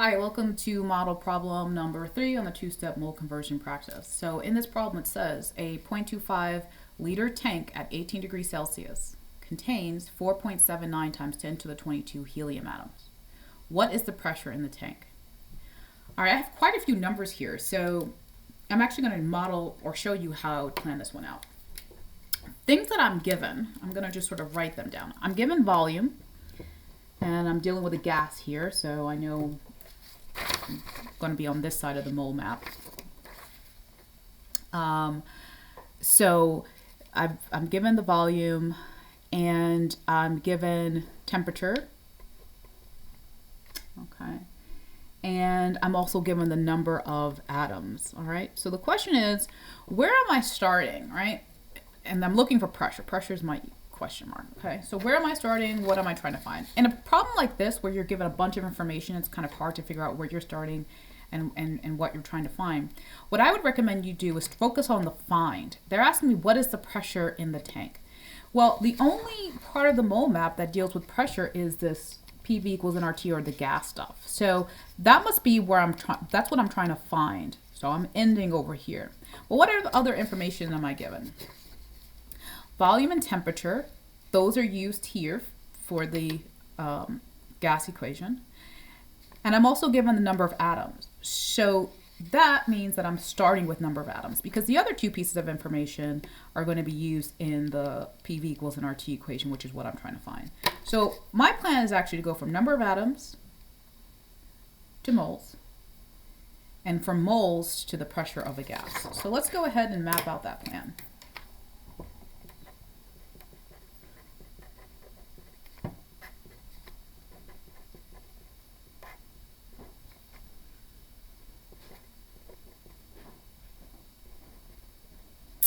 Hi, welcome to model problem number 3 on the two-step mole conversion practice. So in this problem it says a 0.25 liter tank at 18 degrees Celsius contains 4.79 times 10 to the 22 helium atoms. What is the pressure in the tank? All right, I have quite a few numbers here, so I'm actually going to model or show you how to plan this one out. Things that I'm given, I'm going to just sort of write them down. I'm given volume, and I'm dealing with a gas here, so I know I'm going to be on this side of the mole map. So I'm given the volume and I'm given temperature. Okay. And I'm also given the number of atoms. All right. So the question is, where am I starting? Right. And I'm looking for pressure. Pressure is my question mark. Okay, so where am I starting? What am I trying to find? In a problem like this, where you're given a bunch of information, it's kind of hard to figure out where you're starting and what you're trying to find. What I would recommend you do is focus on the find. They're asking me, what is the pressure in the tank? Well, the only part of the mole map that deals with pressure is this PV equals nRT, or the gas stuff. So that must be where I'm trying, that's what I'm trying to find. So I'm ending over here. Well, what are the other information am I given? Volume and temperature, those are used here for the gas equation. And I'm also given the number of atoms. So that means that I'm starting with number of atoms, because the other two pieces of information are going to be used in the PV equals nRT equation, which is what I'm trying to find. So my plan is actually to go from number of atoms to moles, and from moles to the pressure of a gas. So let's go ahead and map out that plan.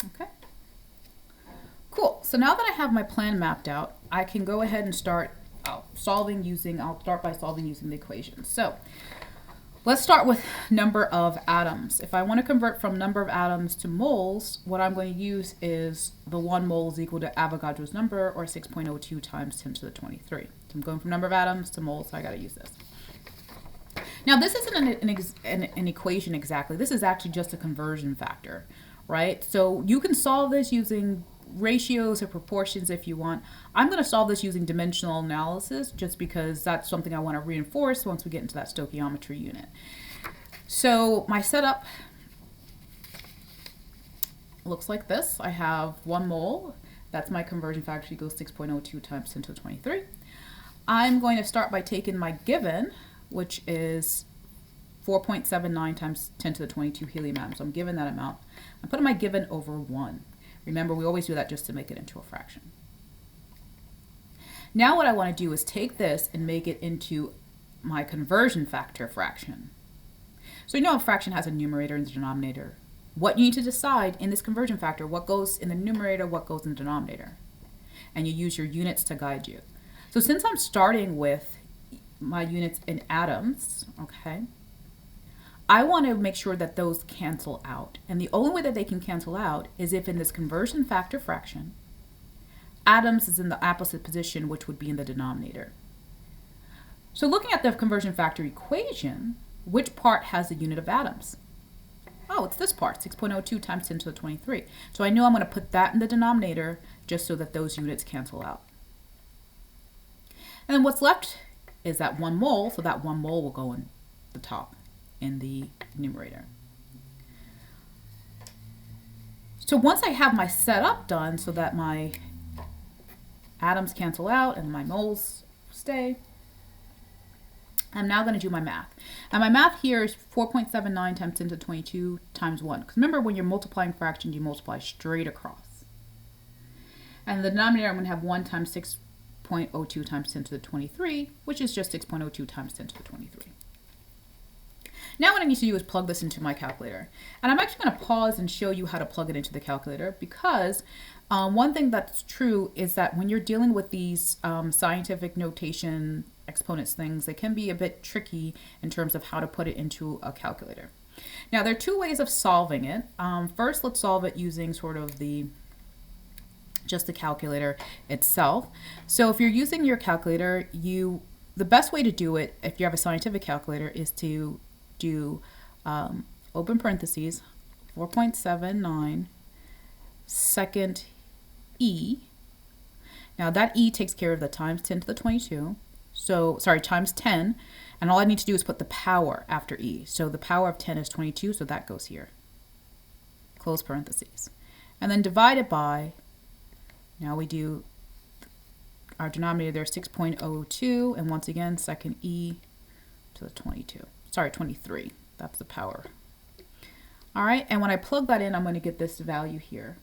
Okay, cool. So now that I have my plan mapped out, I can go ahead and start I'll start by solving using the equation. So let's start with number of atoms. If I want to convert from number of atoms to moles, what I'm going to use is the 1 mole is equal to Avogadro's number, or 6.02 times 10 to the 23. So I'm going from number of atoms to moles, so I got to use this. Now this isn't an equation exactly. This is actually just a conversion factor, right? So you can solve this using ratios or proportions if you want. I'm going to solve this using dimensional analysis, just because that's something I want to reinforce once we get into that stoichiometry unit. So my setup looks like this. I have 1 mole. That's my conversion factor, equals 6.02 times 10 to the 23. I'm going to start by taking my given, which is 4.79 times 10 to the 22 helium atoms. So I'm given that amount. I'm putting my given over 1. Remember, we always do that just to make it into a fraction. Now what I want to do is take this and make it into my conversion factor fraction. So you know a fraction has a numerator and a denominator. What you need to decide in this conversion factor, what goes in the numerator, what goes in the denominator. And you use your units to guide you. So since I'm starting with my units in atoms, okay, I want to make sure that those cancel out. And the only way that they can cancel out is if in this conversion factor fraction, atoms is in the opposite position, which would be in the denominator. So looking at the conversion factor equation, which part has the unit of atoms? Oh, it's this part, 6.02 times 10 to the 23. So I know I'm going to put that in the denominator just so that those units cancel out. And then what's left is that 1 mole, so that 1 mole will go in the top in the numerator. So once I have my setup done so that my atoms cancel out and my moles stay, I'm now going to do my math. And my math here is 4.79 times 10 to the 22 times 1. Because remember, when you're multiplying fractions, you multiply straight across. And the denominator, I'm going to have 1 times 6.02 times 10 to the 23, which is just 6.02 times 10 to the 23. Now what I need to do is plug this into my calculator. And I'm actually going to pause and show you how to plug it into the calculator, because one thing that's true is that when you're dealing with these scientific notation exponents things, they can be a bit tricky in terms of how to put it into a calculator. Now there are 2 ways of solving it. First, let's solve it using sort of just the calculator itself. So if you're using your calculator, you the best way to do it, if you have a scientific calculator, is to do open parentheses, 4.79 second e. Now that e takes care of the times 10 to the 22. So, sorry, times 10. And all I need to do is put the power after e. So the power of 10 is 22, so that goes here. Close parentheses. And then divide it by, now we do our denominator there, 6.02, and once again, second e to the 22. Sorry, 23. That's the power. All right, and when I plug that in, I'm going to get this value here.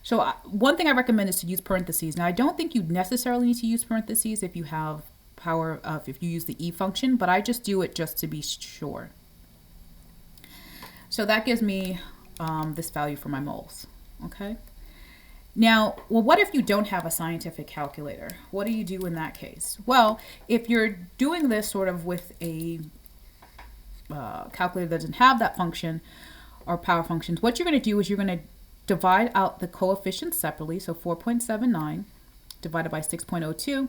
So one thing I recommend is to use parentheses. Now, I don't think you necessarily need to use parentheses if you have power of, if you use the e function, but I just do it just to be sure. So that gives me this value for my moles, okay? Now, well, what if you don't have a scientific calculator? What do you do in that case? Well, if you're doing this sort of with a calculator that doesn't have that function or power functions, what you're going to do is you're going to divide out the coefficients separately, so 4.79 divided by 6.02.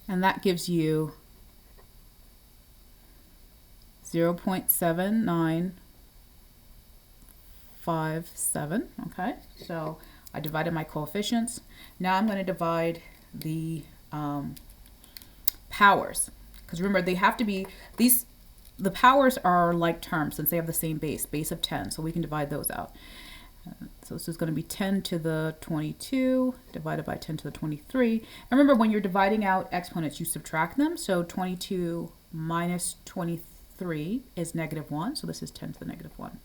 And that gives you 0.7957, okay? So I divided my coefficients. Now I'm going to divide the powers, because remember they have to be, the powers are like terms since they have the same base of 10, so we can divide those out. So this is going to be 10 to the 22 divided by 10 to the 23. And remember, when you're dividing out exponents, you subtract them. So 22 minus 23 is -1. So this is 10 to the -1.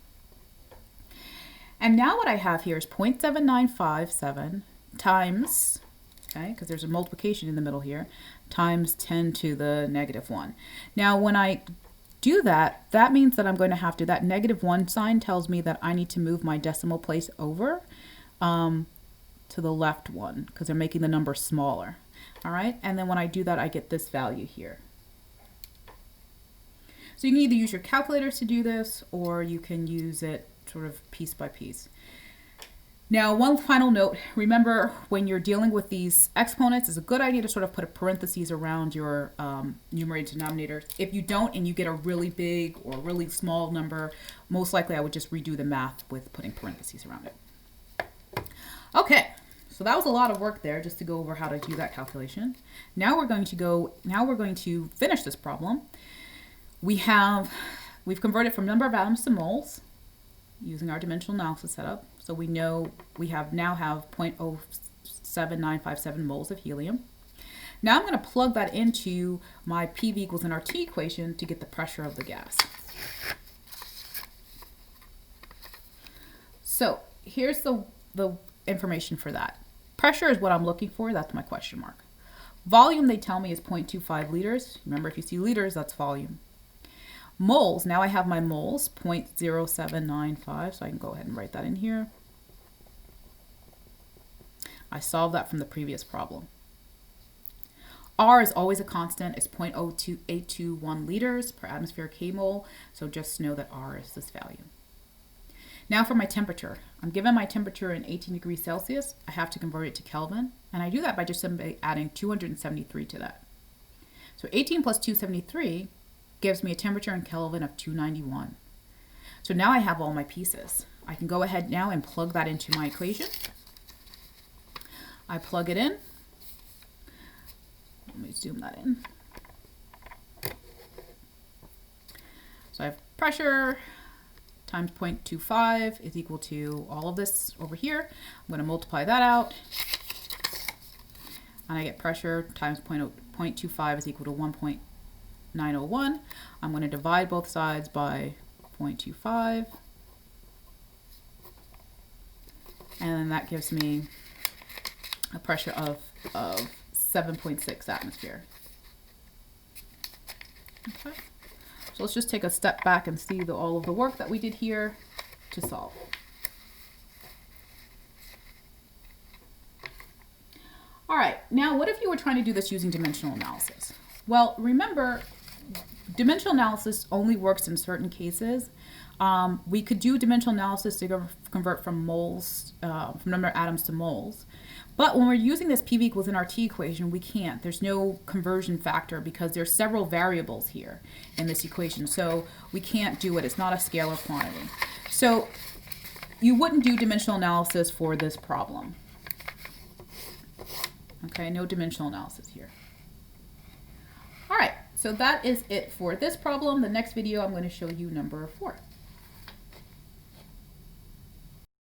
And now what I have here is 0.7957 times, okay, because there's a multiplication in the middle here, times 10 to the -1. Now when I do that, that means that I'm going to have to, that -1 sign tells me that I need to move my decimal place over to the left one, because they're making the number smaller. All right, and then when I do that, I get this value here. So you can either use your calculators to do this, or you can use it sort of piece by piece. Now, one final note, remember when you're dealing with these exponents, it's a good idea to sort of put a parentheses around your numerator denominator. If you don't and you get a really big or really small number, most likely I would just redo the math with putting parentheses around it. Okay, so that was a lot of work there just to go over how to do that calculation. Now we're going to finish this problem. We've converted from number of atoms to moles using our dimensional analysis setup. So we know we now have 0.07957 moles of helium. Now I'm going to plug that into my PV equals nRT equation to get the pressure of the gas. So here's the information for that. Pressure is what I'm looking for. That's my question mark. Volume, they tell me, is 0.25 liters. Remember, if you see liters, that's volume. Moles, now I have my moles, 0.0795, so I can go ahead and write that in here. I solved that from the previous problem. R is always a constant. It's 0.02821 liters per atmospheric K-mole, so just know that R is this value. Now for my temperature. I'm given my temperature in 18 degrees Celsius. I have to convert it to Kelvin, and I do that by just simply adding 273 to that. So 18 plus 273 gives me a temperature in Kelvin of 291. So now I have all my pieces. I can go ahead now and plug that into my equation. I plug it in. Let me zoom that in. So I have pressure times 0.25 is equal to all of this over here. I'm going to multiply that out. And I get pressure times 0.25 is equal to 1.901. I'm going to divide both sides by 0.25. And then that gives me a pressure of 7.6 atmosphere. Okay. So let's just take a step back and see all of the work that we did here to solve. All right, now what if you were trying to do this using dimensional analysis? Well, remember, dimensional analysis only works in certain cases. We could do dimensional analysis to convert from moles, from number of atoms to moles. But when we're using this PV equals nRT equation, we can't. There's no conversion factor because there's several variables here in this equation. So we can't do it. It's not a scalar quantity. So you wouldn't do dimensional analysis for this problem. Okay, no dimensional analysis here. All right, so that is it for this problem. The next video, I'm going to show you number 4.